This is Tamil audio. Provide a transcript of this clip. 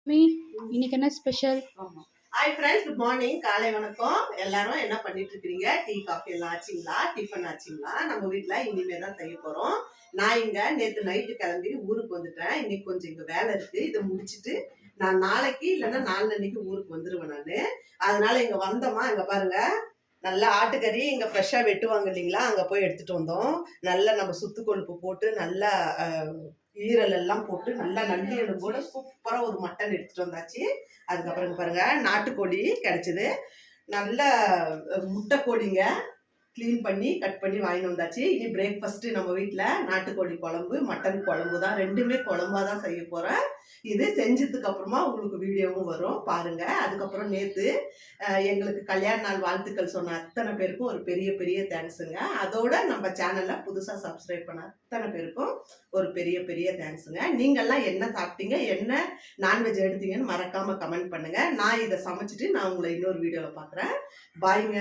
மீ இன்னைக்கு என்ன ஸ்பெஷல்? ஆமா. ஹாய் ஃப்ரெண்ட்ஸ், குட் மார்னிங், காலை வணக்கம். எல்லாரும் என்ன பண்ணிட்டு இருக்கீங்க? டீ காஃபி எல்லாம் ஆச்சுங்களா? டிஃபன் ஆச்சுங்களா? நம்ம வீட்ல இனிமே தான் செய்ய போறோம். நான் இங்க நேத்து நைட்டு கிளம்பி ஊருக்கு வந்துட்டேன். இன்னைக்கு கொஞ்சம் இங்க வேலை இருக்கு. இதை முடிச்சிட்டு நான் நாளைக்கு இல்லைன்னா நாளன்னைக்கு ஊருக்கு வந்துருவேன் நானு. அதனால இங்க வந்தோமா, இங்க பாருங்க, நல்லா ஆட்டுக்கறி இங்க ஃப்ரெஷ்ஷா வெட்டுவாங்க இல்லைங்களா, அங்க போய் எடுத்துட்டு வந்தோம். நல்லா நம்ம சுத்து கொழுப்பு போட்டு நல்லா ஈரல் எல்லாம் போட்டு நல்லா நல்லி எலும்போட சூப்பரா ஒரு மட்டன் எடுத்துட்டு வந்தாச்சு. அதுக்கப்புறம் இங்க பாருங்க, நாட்டுக்கோழி கிடைச்சது. நல்ல முட்டை கோழிங்க, க்ளீன் பண்ணி கட் பண்ணி வாங்கிட்டு வந்தாச்சு. இனி பிரேக்ஃபாஸ்ட் நம்ம வீட்டில் நாட்டுக்கோழி குழம்பு, மட்டன் குழம்பு தான். ரெண்டுமே குழம்பா தான் செய்ய போறேன். இது செஞ்சதுக்கு அப்புறமா உங்களுக்கு வீடியோவும் வரும் பாருங்க. அதுக்கப்புறம் நேத்து எங்களுக்கு கல்யாண நாள் வாழ்த்துக்கள் சொன்ன அத்தனை பேருக்கும் ஒரு பெரிய பெரிய தேங்க்ஸுங்க. அதோட நம்ம சேனல்ல புதுசா சப்ஸ்கிரைப் பண்ண அத்தனை பேருக்கும் ஒரு பெரிய பெரிய தேங்க்ஸுங்க. நீங்கள்லாம் என்ன சாப்பிட்டீங்க, என்ன நான்வெஜ் எடுத்தீங்கன்னு மறக்காம கமெண்ட் பண்ணுங்க. நான் இதை சமைச்சிட்டு நான் உங்களை இன்னொரு வீடியோவில் பார்க்குறேன். பாய்ங்க.